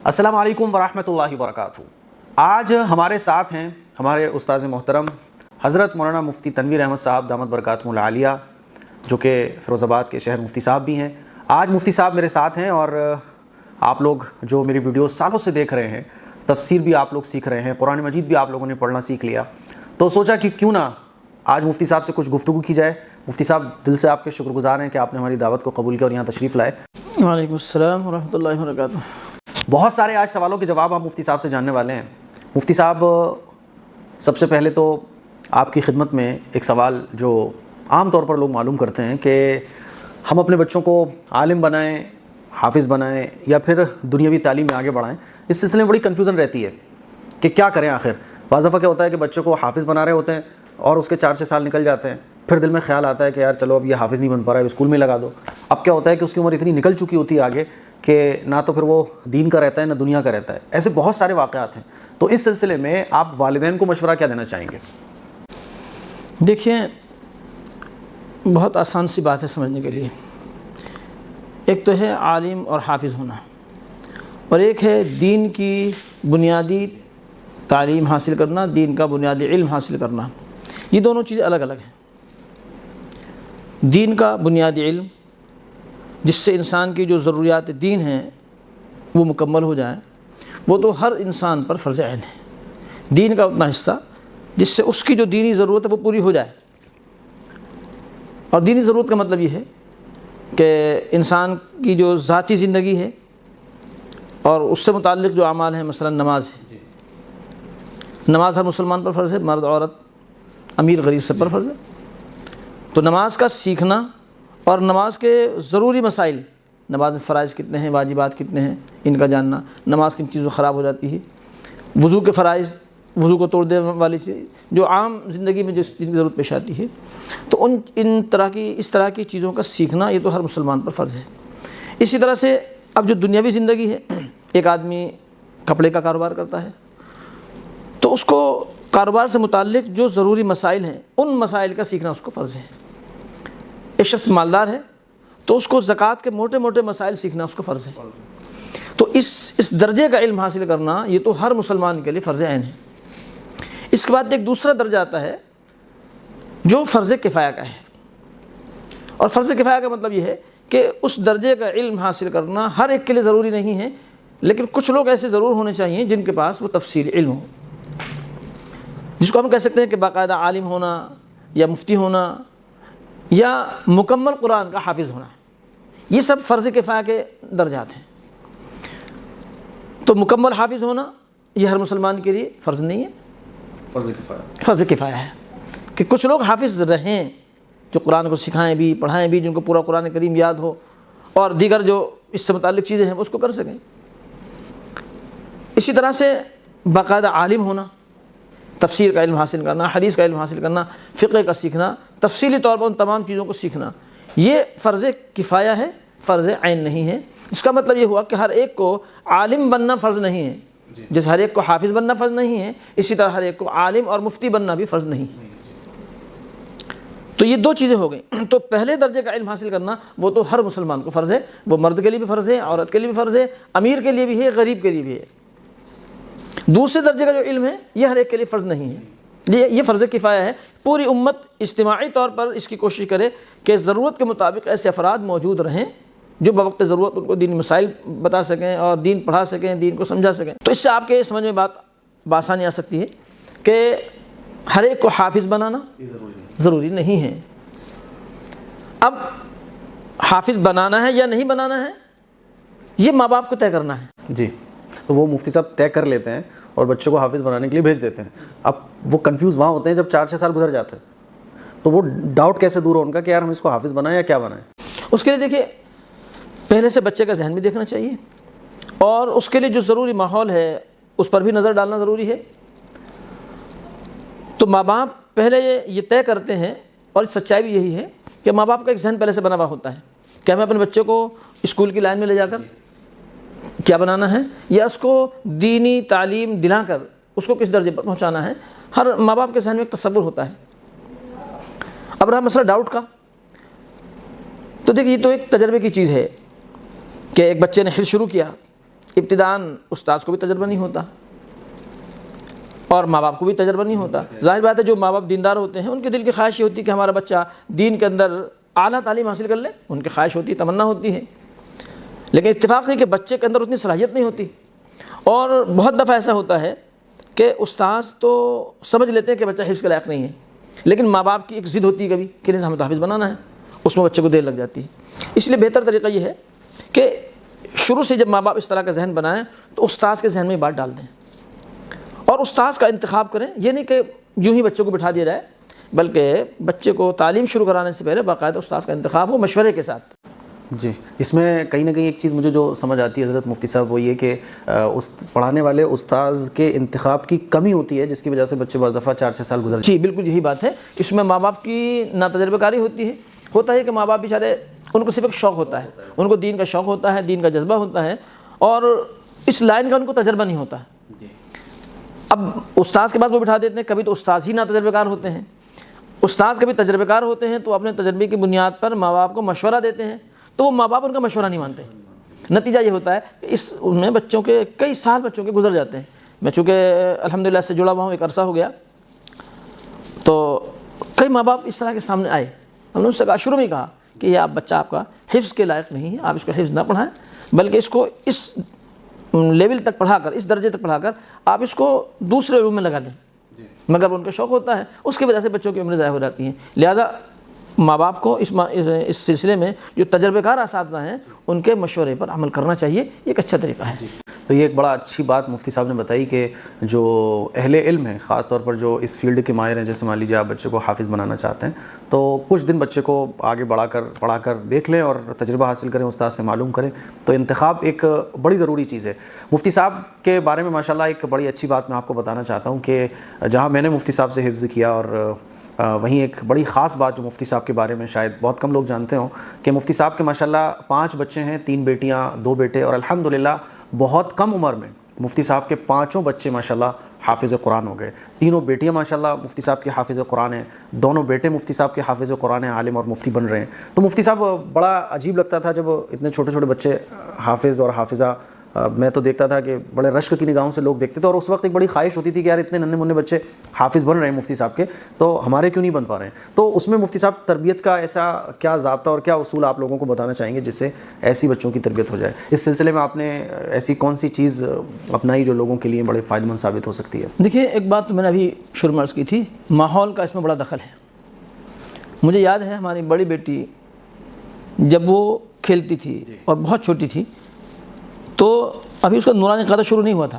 السلام علیکم ورحمۃ اللہ وبرکاتہ۔ آج ہمارے ساتھ ہیں ہمارے استاذ محترم حضرت مولانا مفتی تنویر احمد صاحب دامت برکاتہم العالیہ، جو کہ فیروز آباد کے شہر مفتی صاحب بھی ہیں۔ آج مفتی صاحب میرے ساتھ ہیں اور آپ لوگ جو میری ویڈیوز سالوں سے دیکھ رہے ہیں، تفسیر بھی آپ لوگ سیکھ رہے ہیں، قرآن مجید بھی آپ لوگوں نے پڑھنا سیکھ لیا، تو سوچا کہ کیوں نہ آج مفتی صاحب سے کچھ گفتگو کی جائے۔ مفتی صاحب، دل سے آپ کے شکر گزار ہیں کہ آپ نے ہماری دعوت کو قبول کیا اور یہاں تشریف لائے۔ وعلیکم السلام ورحمۃ اللہ وبرکاتہ۔ بہت سارے آج سوالوں کے جواب ہم مفتی صاحب سے جاننے والے ہیں۔ مفتی صاحب، سب سے پہلے تو آپ کی خدمت میں ایک سوال جو عام طور پر لوگ معلوم کرتے ہیں کہ ہم اپنے بچوں کو عالم بنائیں، حافظ بنائیں یا پھر دنیاوی تعلیم میں آگے بڑھائیں، اس سلسلے میں بڑی کنفیوژن رہتی ہے کہ کیا کریں آخر۔ بعض دفعہ کیا ہوتا ہے کہ بچوں کو حافظ بنا رہے ہوتے ہیں اور اس کے 4-6 سال نکل جاتے ہیں، پھر دل میں خیال آتا ہے کہ یار چلو اب یہ حافظ نہیں بن پا رہا ہے، اسکول میں لگا دو۔ اب کیا ہوتا ہے کہ اس کی عمر اتنی نکل چکی ہوتی ہے آگے کہ نہ تو پھر وہ دین کا رہتا ہے نہ دنیا کا رہتا ہے۔ ایسے بہت سارے واقعات ہیں، تو اس سلسلے میں آپ والدین کو مشورہ کیا دینا چاہیں گے؟ دیکھیں، بہت آسان سی بات ہے سمجھنے کے لیے۔ ایک تو ہے عالم اور حافظ ہونا، اور ایک ہے دین کی بنیادی تعلیم حاصل کرنا، دین کا بنیادی علم حاصل کرنا۔ یہ دونوں چیزیں الگ الگ ہیں۔ دین کا بنیادی علم، جس سے انسان کی جو ضروریات دین ہیں وہ مکمل ہو جائیں، وہ تو ہر انسان پر فرض عین ہے۔ دین کا اتنا حصہ جس سے اس کی جو دینی ضرورت ہے وہ پوری ہو جائے۔ اور دینی ضرورت کا مطلب یہ ہے کہ انسان کی جو ذاتی زندگی ہے اور اس سے متعلق جو اعمال ہیں، مثلا نماز ہے۔ نماز ہر مسلمان پر فرض ہے، مرد عورت، امیر غریب سب پر فرض ہے۔ تو نماز کا سیکھنا اور نماز کے ضروری مسائل، نماز میں فرائض کتنے ہیں، واجبات کتنے ہیں، ان کا جاننا، نماز کن چیزوں خراب ہو جاتی ہے، وضو کے فرائض، وضو کو توڑ دینے والی چیز جو عام زندگی میں جن کی ضرورت پیش آتی ہے، تو اس طرح کی چیزوں کا سیکھنا یہ تو ہر مسلمان پر فرض ہے۔ اسی طرح سے اب جو دنیاوی زندگی ہے، ایک آدمی کپڑے کا کاروبار کرتا ہے تو اس کو کاروبار سے متعلق جو ضروری مسائل ہیں ان مسائل کا سیکھنا اس کو فرض ہے۔ ایک شخص مالدار ہے تو اس کو زکوٰۃ کے موٹے موٹے مسائل سیکھنا اس کو فرض ہے۔ تو اس درجے کا علم حاصل کرنا یہ تو ہر مسلمان کے لیے فرض عین ہے۔ اس کے بعد ایک دوسرا درجہ آتا ہے جو فرض کفایہ کا ہے، اور فرض کفایہ کا مطلب یہ ہے کہ اس درجے کا علم حاصل کرنا ہر ایک کے لیے ضروری نہیں ہے، لیکن کچھ لوگ ایسے ضرور ہونے چاہیے جن کے پاس وہ تفصیلی علم ہو، جس کو ہم کہہ سکتے ہیں کہ باقاعدہ عالم ہونا یا مفتی ہونا یا مکمل قرآن کا حافظ ہونا۔ یہ سب فرض کفایہ کے درجات ہیں۔ تو مکمل حافظ ہونا یہ ہر مسلمان کے لیے فرض نہیں ہے، فرض کفایہ ہے کہ کچھ لوگ حافظ رہیں جو قرآن کو سکھائیں بھی، پڑھائیں بھی، جن کو پورا قرآن کریم یاد ہو اور دیگر جو اس سے متعلق چیزیں ہیں وہ اس کو کر سکیں۔ اسی طرح سے باقاعدہ عالم ہونا، تفسیر کا علم حاصل کرنا، حدیث کا علم حاصل کرنا، فقہ کا سیکھنا، تفصیلی طور پر ان تمام چیزوں کو سیکھنا، یہ فرض کفایہ ہے، فرض عین نہیں ہے۔ اس کا مطلب یہ ہوا کہ ہر ایک کو عالم بننا فرض نہیں ہے، جیسے ہر ایک کو حافظ بننا فرض نہیں ہے، اسی طرح ہر ایک کو عالم اور مفتی بننا بھی فرض نہیں ہے۔ تو یہ دو چیزیں ہو گئیں۔ تو پہلے درجے کا علم حاصل کرنا وہ تو ہر مسلمان کو فرض ہے، وہ مرد کے لیے بھی فرض ہے، عورت کے لیے بھی فرض ہے، امیر کے لیے بھی ہے، غریب کے لیے بھی ہے۔ دوسرے درجے کا جو علم ہے یہ ہر ایک کے لیے فرض نہیں ہے، یہ فرض کفایہ ہے۔ پوری امت اجتماعی طور پر اس کی کوشش کرے کہ ضرورت کے مطابق ایسے افراد موجود رہیں جو بوقت ضرورت ان کو دینی مسائل بتا سکیں اور دین پڑھا سکیں، دین کو سمجھا سکیں۔ تو اس سے آپ کے سمجھ میں بات بآسانی آ سکتی ہے کہ ہر ایک کو حافظ بنانا ضروری نہیں ہے۔ اب حافظ بنانا ہے یا نہیں بنانا ہے یہ ماں باپ کو طے کرنا ہے۔ جی، تو وہ مفتی صاحب طے کر لیتے ہیں اور بچوں کو حافظ بنانے کے لیے بھیج دیتے ہیں۔ اب وہ کنفیوز وہاں ہوتے ہیں جب 4-6 سال گزر جاتے ہیں، تو وہ ڈاؤٹ کیسے دور ہو ان کا کہ یار ہم اس کو حافظ بنائیں یا کیا بنائیں؟ اس کے لیے دیکھیے، پہلے سے بچے کا ذہن بھی دیکھنا چاہیے اور اس کے لیے جو ضروری ماحول ہے اس پر بھی نظر ڈالنا ضروری ہے۔ تو ماں باپ پہلے یہ طے کرتے ہیں، اور سچائی بھی یہی ہے کہ ماں باپ کا ایک ذہن پہلے سے بنا ہوا ہوتا ہے کہ ہمیں اپنے بچے کو اسکول کی لائن میں لے جا کر کیا بنانا ہے، یا اس کو دینی تعلیم دلا کر اس کو کس درجے پر پہنچانا ہے۔ ہر ماں باپ کے ذہن میں ایک تصور ہوتا ہے۔ اب رہا مسئلہ ڈاؤٹ کا، تو دیکھیے یہ تو ایک تجربے کی چیز ہے کہ ایک بچے نے حفظ شروع کیا ابتداً استاذ کو بھی تجربہ نہیں ہوتا اور ماں باپ کو بھی تجربہ نہیں ہوتا. ظاہر بات ہے جو ماں باپ دیندار ہوتے ہیں ان کے دل کی خواہش یہ ہوتی ہے کہ ہمارا بچہ دین کے اندر اعلیٰ تعلیم حاصل کر لے, ان کی خواہش ہوتی ہے, تمنا ہوتی ہے. لیکن اتفاق ہے کہ بچے کے اندر اتنی صلاحیت نہیں ہوتی, اور بہت دفعہ ایسا ہوتا ہے کہ استاذ تو سمجھ لیتے ہیں کہ بچہ حفظ کے لائق نہیں ہے, لیکن ماں باپ کی ایک ضد ہوتی ہے کبھی کہ نہیں ہمیں تو حافظ بنانا ہے, اس میں بچے کو دیر لگ جاتی ہے. اس لیے بہتر طریقہ یہ ہے کہ شروع سے جب ماں باپ اس طرح کا ذہن بنائیں تو استاذ کے ذہن میں یہ بات ڈال دیں اور استاذ کا انتخاب کریں. یہ نہیں کہ یوں ہی بچوں کو بٹھا دیا جائے, بلکہ بچے کو تعلیم شروع کرانے سے پہلے باقاعدہ استاذ کا انتخاب ہو مشورے کے ساتھ. جی, اس میں کہیں نہ کہیں ایک چیز مجھے جو سمجھ آتی ہے حضرت مفتی صاحب وہ یہ کہ پڑھانے والے استاذ کے انتخاب کی کمی ہوتی ہے جس کی وجہ سے بچے بعض دفعہ 4-6 سال گزر جی بالکل یہی بات ہے. اس میں ماں باپ کی ناتجربہ کاری ہوتی ہے. ہوتا ہے کہ ماں باپ بیچارے ان کو صرف ایک شوق ہوتا ہے, ان کو دین کا شوق ہوتا ہے, دین کا جذبہ ہوتا ہے, اور اس لائن کا ان کو تجربہ نہیں ہوتا. اب استاذ کے بعد وہ بٹھا دیتے ہیں, کبھی تو استاذ ہی ناتجربہ کار ہوتے ہیں, استاذ کبھی تجربہ کار ہوتے ہیں تو اپنے تجربے کی بنیاد پر ماں باپ کو مشورہ دیتے ہیں, تو وہ ماں باپ ان کا مشورہ نہیں مانتے. نتیجہ یہ ہوتا ہے کہ اس میں بچوں کے کئی سال بچوں کے گزر جاتے ہیں. میں چونکہ الحمدللہ سے جڑا ہوا ہوں, ایک عرصہ ہو گیا, تو کئی ماں باپ اس طرح کے سامنے آئے. ہم نے اس سے کہا, شروع میں کہا کہ یہ بچہ آپ کا حفظ کے لائق نہیں ہے, آپ اس کو حفظ نہ پڑھائیں, بلکہ اس کو اس لیول تک پڑھا کر, اس درجے تک پڑھا کر آپ اس کو دوسرے روم میں لگا دیں. مگر ان کا شوق ہوتا ہے, اس کی وجہ سے بچوں کی عمریں ضائع ہو جاتی ہیں. لہذا ماں باپ کو اس سلسلے میں جو تجربے کار اساتذہ ہیں ان کے مشورے پر عمل کرنا چاہیے. یہ ایک اچھا طریقہ ہے. تو یہ ایک بڑا اچھی بات مفتی صاحب نے بتائی کہ جو اہل علم ہیں, خاص طور پر جو اس فیلڈ کے ماہر ہیں, جیسے مان لیجیے آپ بچے کو حافظ بنانا چاہتے ہیں تو کچھ دن بچے کو آگے پڑھا کر دیکھ لیں اور تجربہ حاصل کریں, استاد سے معلوم کریں, تو انتخاب ایک بڑی ضروری چیز ہے. مفتی صاحب کے بارے میں ماشاءاللہ ایک بڑی اچھی بات میں آپ کو بتانا چاہتا ہوں کہ جہاں میں نے مفتی صاحب سے حفظ کیا, اور وہیں ایک بڑی خاص بات جو مفتی صاحب کے بارے میں شاید بہت کم لوگ جانتے ہوں کہ مفتی صاحب کے ماشاءاللہ 5 بچے ہیں, 3 بیٹیاں 2 بیٹے, اور الحمدللہ بہت کم عمر میں مفتی صاحب کے 5 بچے ماشاءاللہ حافظ قرآن ہو گئے. 3 بیٹیاں ماشاءاللہ مفتی صاحب کے حافظ قرآن ہیں, 2 بیٹے مفتی صاحب کے حافظ قرآن ہیں, عالم اور مفتی بن رہے ہیں. تو مفتی صاحب بڑا عجیب لگتا تھا جب اتنے چھوٹے چھوٹے بچے حافظ اور حافظہ, میں تو دیکھتا تھا کہ بڑے رشک کی نگاہوں سے لوگ دیکھتے تھے, اور اس وقت ایک بڑی خواہش ہوتی تھی کہ یار اتنے ننھے منھے بچے حافظ بن رہے ہیں مفتی صاحب کے, تو ہمارے کیوں نہیں بن پا رہے ہیں. تو اس میں مفتی صاحب تربیت کا ایسا کیا ضابطہ اور کیا اصول آپ لوگوں کو بتانا چاہیں گے جس سے ایسی بچوں کی تربیت ہو جائے؟ اس سلسلے میں آپ نے ایسی کون سی چیز اپنائی جو لوگوں کے لیے بڑے فائدہ مند ثابت ہو سکتی ہے؟ دیکھیے, ایک بات تو میں نے ابھی شروع میں عرض کی تھی, ماحول کا اس میں بڑا دخل ہے. مجھے یاد ہے ہماری بڑی بیٹی جب وہ کھیلتی تھی اور بہت چھوٹی تھی تو ابھی اس کا نورانی قاعدہ شروع نہیں ہوا تھا,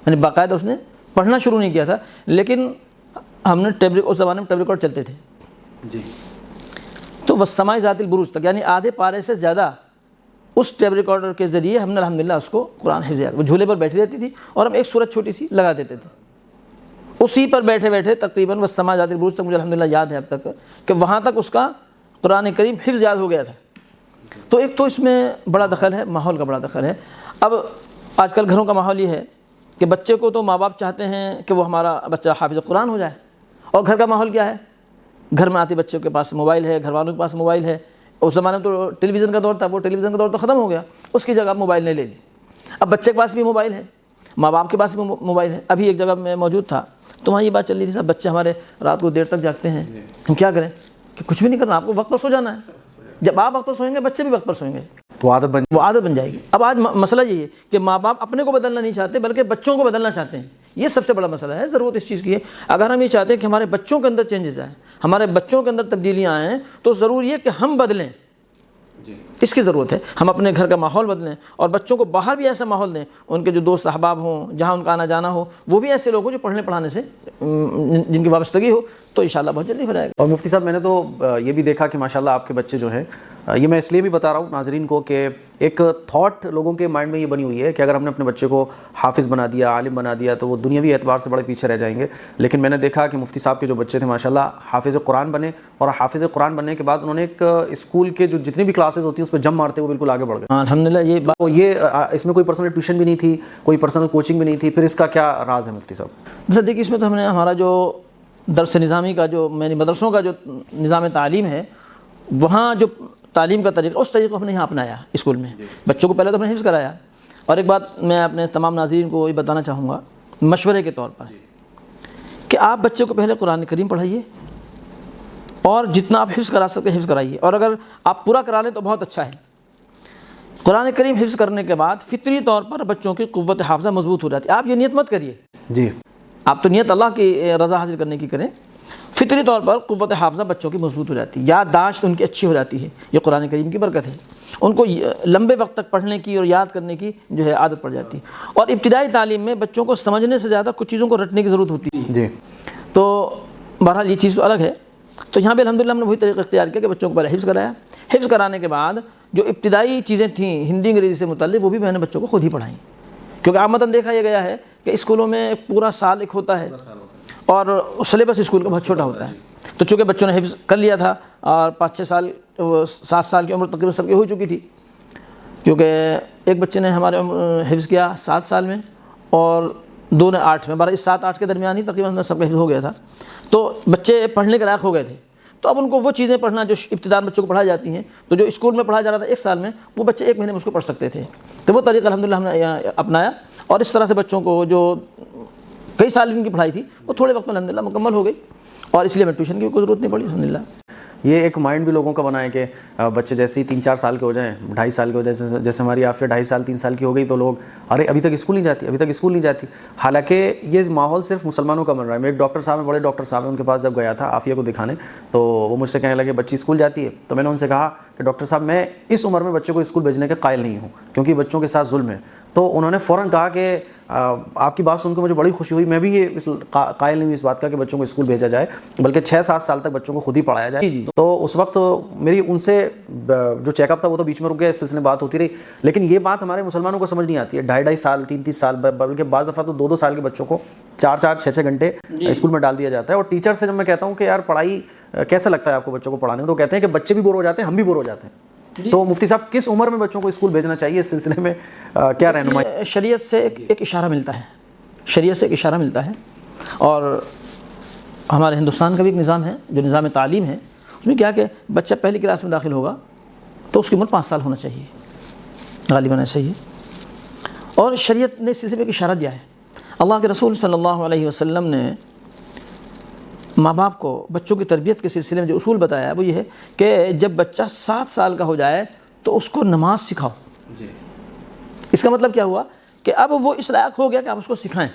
یعنی باقاعدہ اس نے پڑھنا شروع نہیں کیا تھا, لیکن ہم نے اس زمانے میں ٹیپ ریکارڈ چلتے تھے جی, تو والسماء ذات البروج تک, یعنی آدھے پارے سے زیادہ اس ٹیپ ریکارڈر کے ذریعے ہم نے الحمدللہ اس کو قرآن حفظ کیا. وہ جھولے پر بیٹھی رہتی تھی اور ہم ایک سورت چھوٹی سی لگا دیتے تھے, اسی پر بیٹھے بیٹھے تقریباً والسماء ذات البروج تک مجھے الحمدللہ یاد ہے اب تک کہ وہاں تک اس کا قرآن کریم حفظ یاد ہو گیا تھا. تو ایک تو اس میں بڑا دخل ہے, ماحول کا بڑا دخل ہے. اب آج کل گھروں کا ماحول یہ ہے کہ بچے کو تو ماں باپ چاہتے ہیں کہ وہ ہمارا بچہ حافظ قرآن ہو جائے, اور گھر کا ماحول کیا ہے, گھر میں آتے بچوں کے پاس موبائل ہے, گھر والوں کے پاس موبائل ہے. اس زمانے میں تو ٹیلی ویژن کا دور تھا, وہ ٹیلی ویژن کا دور تو ختم ہو گیا, اس کی جگہ موبائل نے لے لی. اب بچے کے پاس بھی موبائل ہے, ماں باپ کے پاس بھی موبائل ہے. ابھی ایک جگہ میں موجود تھا تو وہاں یہ بات چل رہی تھی, صاحب بچے ہمارے رات کو دیر تک جاگتے ہیں, ہم کیا کریں؟ کہ کچھ بھی نہیں کرنا, آپ کو وقت پر سو جانا ہے. جب آپ وقت پر سوئیں گے بچے بھی وقت پر سوئیں گے, وہ عادت بن جائے گی. اب آج مسئلہ یہ ہے کہ ماں باپ اپنے کو بدلنا نہیں چاہتے بلکہ بچوں کو بدلنا چاہتے ہیں. یہ سب سے بڑا مسئلہ ہے. ضرورت اس چیز کی ہے, اگر ہم یہ چاہتے ہیں کہ ہمارے بچوں کے اندر چینجز آئیں, ہمارے بچوں کے اندر تبدیلیاں آئیں, تو ضروری ہے کہ ہم بدلیں. اس کی ضرورت ہے. ہم اپنے گھر کا ماحول بدلیں اور بچوں کو باہر بھی ایسا ماحول دیں, ان کے جو دوست احباب ہوں, جہاں ان کا آنا جانا ہو, وہ بھی ایسے لوگ ہوں جو پڑھنے پڑھانے سے جن کی وابستگی ہو, تو انشاءاللہ بہت جلدی ہو جائے گا. اور مفتی صاحب میں نے تو یہ بھی دیکھا کہ ماشاءاللہ آپ کے بچے جو ہیں, یہ میں اس لیے بھی بتا رہا ہوں ناظرین کو کہ ایک تھاٹ لوگوں کے مائنڈ میں یہ بنی ہوئی ہے کہ اگر ہم نے اپنے بچے کو حافظ بنا دیا, عالم بنا دیا, تو وہ دنیاوی اعتبار سے بڑے پیچھے رہ جائیں گے. لیکن میں نے دیکھا کہ مفتی صاحب کے جو بچے تھے ماشاءاللہ حافظ قرآن بنے, اور حافظ قرآن بننے کے بعد انہوں نے ایک اسکول کے جو جتنی بھی کلاسز ہوتی ہیں اس پہ جم مارتے ہوئے بالکل آگے بڑھ گئے. الحمدللہ یہ اس میں کوئی پرسنل ٹیوشن بھی نہیں تھی, کوئی پرسنل کوچنگ بھی نہیں تھی, پھر اس کا کیا راز ہے مفتی صاحب؟ دیکھیے, اس میں تو ہم نے ہمارا جو درس نظامی کا جو مدرسوں کا جو نظام تعلیم ہے, وہاں جو تعلیم کا طریقہ, اس طریقے کو ہم نے یہاں اپنایا اسکول میں. بچوں کو پہلے تو ہم نے حفظ کرایا, اور ایک بات میں اپنے تمام ناظرین کو یہ بتانا چاہوں گا مشورے کے طور پر کہ آپ بچے کو پہلے قرآن کریم پڑھائیے اور جتنا آپ حفظ کرا سکتے حفظ کرائیے، اور اگر آپ پورا کرا لیں تو بہت اچھا ہے۔ قرآن کریم حفظ کرنے کے بعد فطری طور پر بچوں کی قوت حافظہ مضبوط ہو جاتی ہے۔ آپ یہ نیت مت کریے جی، آپ تو نیت اللہ کی رضا حاصل کرنے کی کریں، فطری طور پر قوت حافظہ بچوں کی مضبوط ہو جاتی ہے، یادداشت ان کی اچھی ہو جاتی ہے، یہ قرآن کریم کی برکت ہے۔ ان کو لمبے وقت تک پڑھنے کی اور یاد کرنے کی جو ہے عادت پڑ جاتی ہے۔ اور ابتدائی تعلیم میں بچوں کو سمجھنے سے زیادہ کچھ چیزوں کو رٹنے کی ضرورت ہوتی ہے جی، تو بہرحال یہ چیز تو الگ ہے۔ تو یہاں پہ الحمدللہ ہم نے وہی طریقہ اختیار کیا کہ بچوں کو پہلے حفظ کرایا، حفظ کرانے کے بعد جو ابتدائی چیزیں تھیں ہندی انگریزی سے متعلق وہ بھی میں نے بچوں کو خود ہی پڑھائیں، کیونکہ عامةً دیکھا یہ گیا ہے کہ اسکولوں میں پورا سال ایک ہوتا ہے اور سلیبس اسکول کا بہت چھوٹا ہوتا ہے، تو چونکہ بچوں نے حفظ کر لیا تھا اور 5-6 سال 7 سال کی عمر تقریباً سب کی ہو چکی تھی، کیونکہ ایک بچے نے ہمارے حفظ کیا 7 سال میں اور 2 نے 8 میں، 12 اس 7-8 کے درمیان ہی تقریباً سب کا حفظ ہو گیا تھا، تو بچے پڑھنے کے لائق ہو گئے تھے۔ تو اب ان کو وہ چیزیں پڑھنا جو ابتدائی بچوں کو پڑھائی جاتی ہیں، تو جو اسکول میں پڑھایا جا رہا تھا 1 سال میں وہ بچے 1 مہینے میں اس کو پڑھ سکتے تھے، تو وہ طریقہ الحمدللہ ہم نے اپنایا، اور اس طرح سے بچوں کو جو کئی سال ان کی پڑھائی تھی وہ تھوڑے وقت میں الحمدللہ مکمل ہو گئی، اور اس لیے میں ٹیوشن کی کوئی ضرورت نہیں پڑی الحمدللہ۔ یہ ایک مائنڈ بھی لوگوں کا بنا ہے کہ بچے جیسے ہی 3-4 سال کے ہو جائیں، 2.5 سال کے ہو جائیں، جیسے ہماری آفیہ 2.5 سال 3 سال کی ہو گئی تو لوگ ارے ابھی تک اسکول نہیں جاتی، ابھی تک اسکول نہیں جاتی، حالانکہ یہ ماحول صرف مسلمانوں کا بن رہا ہے۔ میں ایک ڈاکٹر صاحب ہیں، بڑے ڈاکٹر صاحب ہیں، ان کے پاس جب گیا تھا آفیہ کو دکھانے تو وہ مجھ سے کہنے لگے بچی اسکول جاتی ہے، تو میں نے ان سے کہا کہ ڈاکٹر صاحب میں اس عمر میں بچے کو اسکول بھیجنے کے قائل نہیں ہوں کیونکہ بچوں کے ساتھ ظلم ہے۔ تو انہوں نے فوراً کہا کہ آپ کی بات سن کے مجھے بڑی خوشی ہوئی، میں بھی یہ قائل نہیں ہوں اس بات کا کہ بچوں کو اسکول بھیجا جائے، بلکہ 6-7 سال تک بچوں کو خود ہی پڑھایا جائے۔ تو اس وقت میری ان سے جو چیک اپ تھا وہ تو بیچ میں رک گیا، اس سلسلے میں بات ہوتی رہی، لیکن یہ بات ہمارے مسلمانوں کو سمجھ نہیں آتی ہے۔ 2.5 سال 3 سال بلکہ بعض دفعہ تو 2 سال کے بچوں کو 4 6 گھنٹے اسکول میں ڈال دیا جاتا ہے۔ اور ٹیچر سے جب میں کہتا ہوں کہ یار پڑھائی کیسا لگتا ہے آپ کو بچوں کو پڑھانے میں، تو کہتے ہیں کہ بچے بھی بور ہو جاتے ہیں، ہم بھی بور ہو جاتے ہیں۔ تو مفتی صاحب کس عمر میں بچوں کو اسکول بھیجنا چاہیے، اس سلسلے میں کیا رہنمائی؟ شریعت سے ایک اشارہ ملتا ہے، شریعت سے ایک اشارہ ملتا ہے، اور ہمارے ہندوستان کا بھی ایک نظام ہے جو نظام تعلیم ہے، اس میں کیا کہ بچہ پہلی کلاس میں داخل ہوگا تو اس کی عمر 5 سال ہونا چاہیے، غالباً ایسا ہی ہے، اور شریعت نے اس سلسلے میں ایک اشارہ دیا ہے۔ اللہ کے رسول صلی اللہ علیہ وسلم نے ماں باپ کو بچوں کی تربیت کے سلسلے میں جو اصول بتایا ہے وہ یہ ہے کہ جب بچہ 7 سال کا ہو جائے تو اس کو نماز سکھاؤ۔ اس کا مطلب کیا ہوا کہ اب وہ اس لائق ہو گیا کہ آپ اس کو سکھائیں،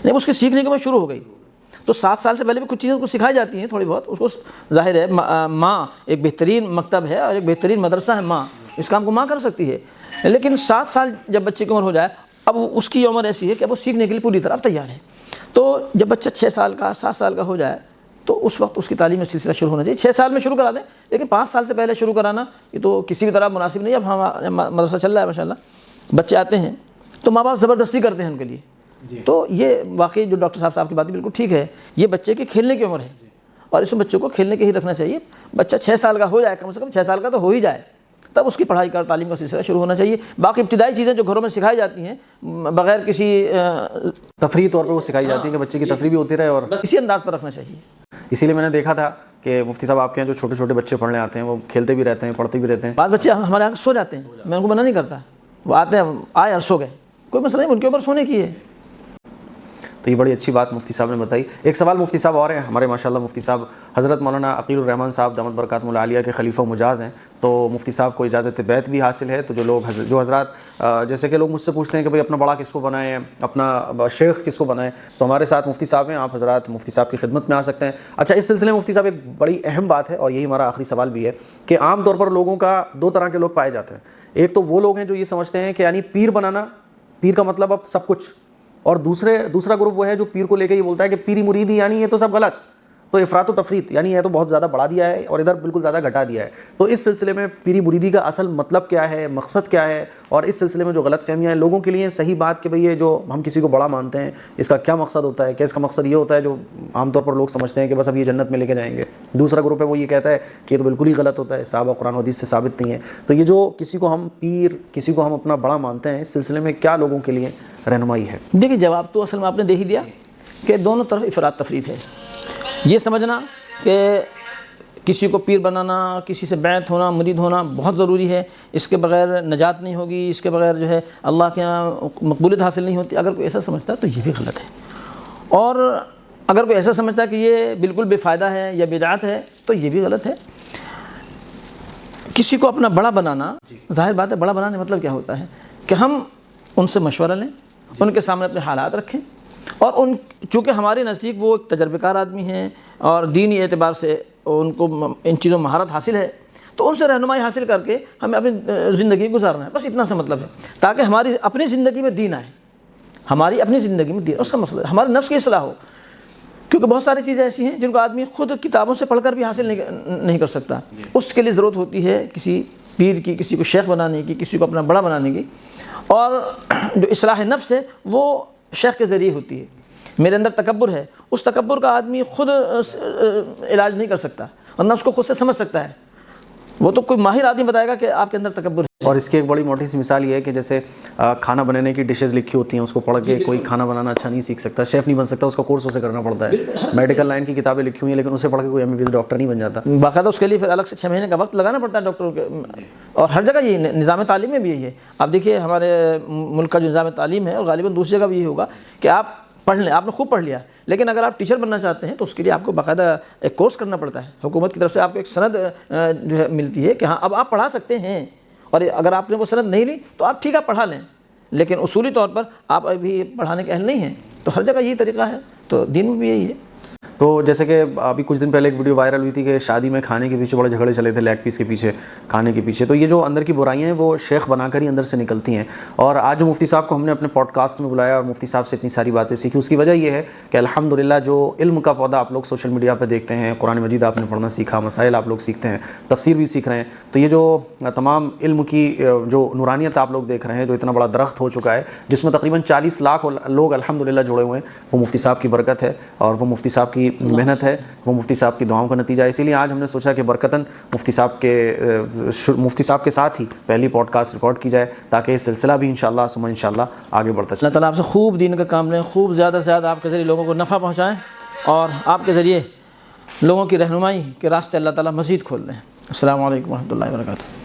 نہیں اس کے سیکھنے کی عمر شروع ہو گئی، تو 7 سال سے پہلے بھی کچھ چیزیں اس کو سکھائی جاتی ہیں تھوڑی بہت، اس کو ظاہر ہے ماں ایک بہترین مکتب ہے اور ایک بہترین مدرسہ ہے، ماں اس کام کو ماں کر سکتی ہے، لیکن 7 سال جب بچے کی عمر ہو جائے اب اس کی عمر ایسی ہے کہ اب وہ سیکھنے کے لیے پوری طرح تیار ہے۔ تو جب بچہ 6 سال کا 7 سال کا ہو جائے تو اس وقت اس کی تعلیم کا سلسلہ شروع ہونا چاہیے۔ 6 سال میں شروع کرا دیں، لیکن 5 سال سے پہلے شروع کرانا یہ تو کسی بھی طرح مناسب نہیں۔ اب ہمارا مدرسہ چل رہا ہے ماشاءاللہ، بچے آتے ہیں تو ماں باپ زبردستی کرتے ہیں ان کے لیے، تو یہ واقعی جو ڈاکٹر صاحب کی بات بالکل ٹھیک ہے، یہ بچے کے کھیلنے کی عمر ہے اور اس میں بچوں کو کھیلنے کے ہی رکھنا چاہیے۔ بچہ 6 سال کا ہو جائے، کم سے کم 6 سال کا تو ہو ہی جائے، تب اس کی پڑھائی کا تعلیم کا سلسلہ شروع ہونا چاہیے۔ باقی ابتدائی چیزیں جو گھروں میں سکھائی جاتی ہیں بغیر کسی تفریحی طور پہ وہ سکھائی جاتی ہے کہ بچے کی تفریح بھی ہوتی رہے، اور بس اسی انداز پر رکھنا چاہیے۔ اسی لیے میں نے دیکھا تھا کہ مفتی صاحب آپ کے یہاں جو چھوٹے چھوٹے بچے پڑھنے آتے ہیں وہ کھیلتے بھی رہتے ہیں، پڑھتے بھی رہتے ہیں۔ بعض بچے ہمارے یہاں سو جاتے ہیں، میں ان کو منع نہیں کرتا، وہ آتے ہیں آئے اور سو گئے، کوئی مسئلہ نہیں، ان کے اوپر سونے کی ہے۔ تو یہ بڑی اچھی بات مفتی صاحب نے بتائی۔ ایک سوال مفتی صاحب اور ہیں ہمارے ماشاءاللہ، مفتی صاحب حضرت مولانا عقیل الرحمن صاحب دامت برکاتہم العالیہ کے خلیفہ مجاز ہیں، تو مفتی صاحب کو اجازت بیعت بھی حاصل ہے۔ تو جو حضرات جیسے کہ لوگ مجھ سے پوچھتے ہیں کہ بھئی اپنا بڑا کس کو بنائیں، اپنا شیخ کس کو بنائیں، تو ہمارے ساتھ مفتی صاحب ہیں، آپ حضرات مفتی صاحب کی خدمت میں آ سکتے ہیں۔ اچھا، اس سلسلے میں مفتی صاحب ایک بڑی اہم بات ہے اور یہی ہمارا آخری سوال بھی ہے کہ عام طور پر لوگوں کا 2 طرح کے لوگ پائے جاتے ہیں۔ ایک تو وہ لوگ ہیں جو یہ سمجھتے ہیں کہ یعنی پیر بنانا، پیر کا مطلب اب سب کچھ، اور دوسرا گروپ وہ ہے جو پیر کو لے کے یہ بولتا ہے کہ پیری مریدی یعنی یہ تو سب غلط، تو افراط و تفریط، یعنی یہ تو بہت زیادہ بڑھا دیا ہے اور ادھر بالکل زیادہ گھٹا دیا ہے۔ تو اس سلسلے میں پیری مریدی کا اصل مطلب کیا ہے، مقصد کیا ہے، اور اس سلسلے میں جو غلط فہمیاں ہیں لوگوں کے لیے صحیح بات کہ بھئی یہ جو ہم کسی کو بڑا مانتے ہیں اس کا کیا مقصد ہوتا ہے، کہ اس کا مقصد یہ ہوتا ہے جو عام طور پر لوگ سمجھتے ہیں کہ بس اب یہ جنت میں لے کے جائیں گے۔ دوسرا گروپ ہے وہ یہ کہتا ہے کہ یہ تو بالکل ہی غلط ہوتا ہے، صحابہ قرآن و حدیث سے ثابت نہیں ہے۔ تو یہ جو کسی کو ہم پیر، کسی کو ہم اپنا بڑا مانتے ہیں، اس سلسلے میں کیا لوگوں کے لیے رہنمائی ہے؟ دیکھیے جواب تو اصل میں آپ نے دے ہی دیا کہ دونوں طرف افراط تفریط ہے۔ یہ سمجھنا کہ کسی کو پیر بنانا، کسی سے بیعت ہونا، مرید ہونا بہت ضروری ہے، اس کے بغیر نجات نہیں ہوگی، اس کے بغیر جو ہے اللہ کے یہاں مقبولیت حاصل نہیں ہوتی۔ اگر کوئی ایسا سمجھتا ہے تو یہ بھی غلط ہے، اور اگر کوئی ایسا سمجھتا ہے کہ یہ بالکل بے فائدہ ہے یا بدعت ہے تو یہ بھی غلط ہے۔ کسی کو اپنا بڑا بنانا، ظاہر بات ہے بڑا بنانے مطلب کیا ہوتا ہے کہ ہم ان سے مشورہ لیں، ان کے سامنے اپنے حالات رکھیں، اور چونکہ ہمارے نزدیک وہ ایک تجربہ کار آدمی ہیں اور دینی اعتبار سے ان کو ان چیزوں میں مہارت حاصل ہے، تو ان سے رہنمائی حاصل کر کے ہمیں اپنی زندگی گزارنا ہے، بس اتنا سا مطلب ہے، تاکہ ہماری اپنی زندگی میں دین آئے، ہماری اپنی زندگی میں دین، اس کا مسئلہ ہمارے نفس کی اصلاح ہو، کیونکہ بہت ساری چیزیں ایسی ہیں جن کو آدمی خود کتابوں سے پڑھ کر بھی حاصل نہیں کر سکتا، اس کے لیے ضرورت ہوتی ہے کسی پیر کی، کسی کو شیخ بنانے کی، کسی کو اپنا بڑا بنانے کی، اور جو اصلاح نفس ہے وہ شیخ کے ذریعے ہوتی ہے۔ میرے اندر تکبر ہے، اس تکبر کا آدمی خود علاج نہیں کر سکتا، ورنہ اس کو خود سے سمجھ سکتا ہے، وہ تو کوئی ماہر آدمی بتائے گا کہ آپ کے اندر تکبر ہے۔ اور اس کی ایک بڑی موٹی سی مثال یہ ہے کہ جیسے کھانا بنانے کی ڈشز لکھی ہوتی ہیں، اس کو پڑھ کے کوئی کھانا بنانا اچھا نہیں سیکھ سکتا، شیف نہیں بن سکتا، اس کا کورس اسے کرنا پڑتا ہے۔ میڈیکل لائن کی کتابیں لکھی ہوئی ہیں لیکن اسے پڑھ کے کوئی MBBS ڈاکٹر نہیں بن جاتا، باقاعدہ اس کے لیے پھر الگ سے 6 مہینے کا وقت لگانا پڑتا ہے ڈاکٹروں کے، اور ہر جگہ یہی نظام تعلیم میں بھی یہی ہے۔ آپ دیکھیے ہمارے ملک کا جو نظام تعلیم ہے، اور غالباً دوسری جگہ بھی یہی ہوگا کہ آپ پڑھ لیں، آپ نے خوب پڑھ لیا، لیکن اگر آپ ٹیچر بننا چاہتے ہیں تو اس کے لیے آپ کو باقاعدہ ایک کورس کرنا پڑتا ہے، حکومت کی طرف سے آپ کو ایک سند جو ہے ملتی ہے کہ ہاں اب آپ پڑھا سکتے ہیں، اور اگر آپ نے وہ سند نہیں لی تو آپ ٹھیک ہے پڑھا لیں، لیکن اصولی طور پر آپ ابھی پڑھانے کے اہل نہیں ہیں، تو ہر جگہ یہی طریقہ ہے، تو دین میں بھی یہی ہے۔ تو جیسے کہ ابھی کچھ دن پہلے ایک ویڈیو وائرل ہوئی تھی کہ شادی میں کھانے کے پیچھے بڑے جھگڑے چلے تھے، لیگ پیس کے پیچھے، کھانے کے پیچھے، تو یہ جو اندر کی برائیاں ہیں وہ شیخ بنا کر ہی اندر سے نکلتی ہیں۔ اور آج جو مفتی صاحب کو ہم نے اپنے پوڈ کاسٹ میں بلایا اور مفتی صاحب سے اتنی ساری باتیں سیکھی، اس کی وجہ یہ ہے کہ الحمدللہ جو علم کا پودا آپ لوگ سوشل میڈیا پہ دیکھتے ہیں، قرآن مجید آپ نے پڑھنا سیکھا، مسائل آپ لوگ سیکھتے ہیں، تفسیر بھی سیکھ رہے ہیں، تو یہ جو تمام علم کی جو نورانیت آپ لوگ دیکھ رہے ہیں، جو اتنا بڑا درخت ہو چکا ہے جس میں تقریباً 40 لاکھ لوگ الحمدللہ جڑے ہوئے ہیں، وہ مفتی صاحب کی برکت ہے اور وہ مفتی صاحب کی محنت ہے، وہ مفتی صاحب کی دعاؤں کا نتیجہ ہے۔ اسی لیے آج ہم نے سوچا کہ برکتاً مفتی صاحب کے ساتھ ہی پہلی پوڈ کاسٹ ریکارڈ کی جائے، تاکہ یہ سلسلہ بھی انشاءاللہ آگے بڑھتا چلے۔ اللہ تعالیٰ آپ سے خوب دین کا کام لیں، خوب زیادہ سے زیادہ آپ کے ذریعے لوگوں کو نفع پہنچائیں، اور آپ کے ذریعے لوگوں کی رہنمائی کے راستے اللہ تعالیٰ مزید کھول دیں۔ السلام علیکم ورحمۃ اللہ وبرکاتہ۔